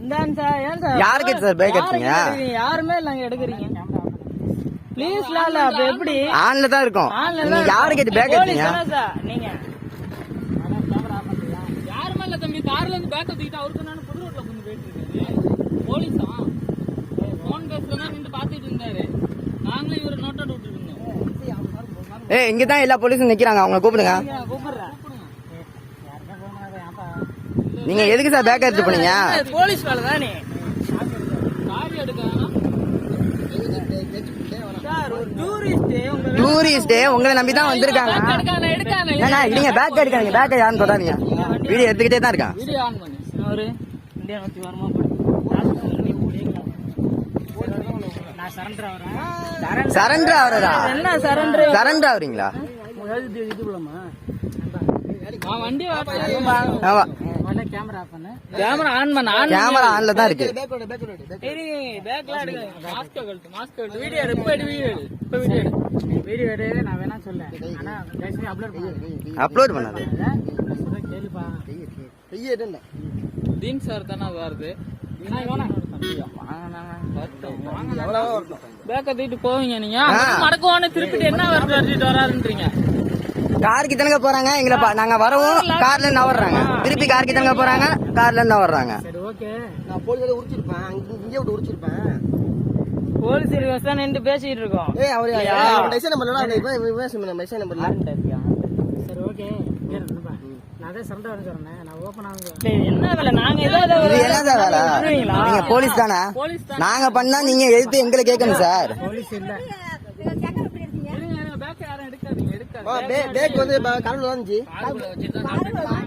இந்தாங்க சார். ஏன் சார் யாருக்கு சார் பேக் எடுத்தீங்க? யாருமே இல்லங்க எடுக்கிறீங்க. ப்ளீஸ்லாம் இல்ல. அப்ப எப்படி ஆன்ல தான் இருக்கும். நீங்க யாருக்கு இது பேக் எடுத்தீங்க? நீங்க யாருமே இல்ல தம்பி. கார்ல இருந்து பேக் தூக்கிட்டு அவருக்கு நான் புது ரோட்ல கொண்டு போயிட்டு இருக்கேன். போலீஸா போன் பேசுறதா நின்னு பாத்துட்டு இருந்தாரு. நாங்களும் இவரை நோட் அவுட் விட்டுருந்தோம். ஏய் இங்க தான் எல்லா போலீஸும் நிக்கிறாங்க. அவங்க கூப்பிடுங்க. நீங்க எதுக்கு சார் பேக் எடுத்து போனீங்க? போலீஸ் வேலை தானே. கார் எடுக்கானா சார்? ஒரு டூரிஸ்ட் உங்களை நம்பி தான் வந்திருக்காங்க. இல்லைங்க பேக் எடுக்காதீங்க. பேக்கை யாருன்னு தொடாதீங்க. வீடியோ எடுத்துக்கிட்டே தான் இருக்கான். வீடியோ ஆன் பண்ணு. ஒரு இந்தியா நோக்கி வரமா சரண்டர் ஆவறதா? என்ன சரண்டர்? சரண்டர் ஆவறீங்களா? வண்டி கேமரா ஆன் பண்ணு. கேமரா ஆன் பண்ணு. கேமரா ஆன்ல தான் இருக்கு. பேக்ல எடுங்க. மாஸ்க் கழட்டு. மாஸ்க் கழட்டு. வீடியோ எடு. இப்ப எடு. வீடியோ எடு. இப்ப வீடியோ எடு. வீடியோ எடு. நான் வேணா சொல்றேன். ஆனா பேசி அப்லோட் பண்ணு. அப்லோட் பண்ணாத. கேளுப்பா. கைய எடுங்க. தீன் சார் தான வருது. பேக்க தூக்கிட்டு போவீங்க நீங்க. மடக்குவானு திருப்பிட்டு என்ன வருது வராருன்றீங்க. காருக்கு தானங்க போறாங்க. எங்களை நாங்க வரவும் கார்ல இருந்து நவர்றாங்க. திருப்பி காருக்கு தானங்க போறாங்க. கார்ல இருந்து நவர்றாங்க. சரி ஓகே. நான் போலீஸ்ல உரிச்சிருப்பேன். இங்கே விட்டு உரிச்சிருப்பேன். போலீஸ் இருக்க நின்று பேசிட்டு இருக்கோம். ஏய் அவரு மெசேஜ் நம்பர்ல மெசேஜ் நம்பர்ல. சரி ஓகே. நான் சரண்டர் ஆக சொன்னேன். நான் ஓபன் ஆகுங்க. என்ன வேலை? நாங்க ஏதாவது என்னதா வேலை? நீங்க போலீஸ் தானா? நாங்க பண்ணா நீங்க எதுக்கு எங்களை கேட்கணும் சார்? போலீஸ் இல்ல. பேக் யாரும் எடுக்காதீங்க. பேக் வந்து கரண்ட் வந்துச்சு.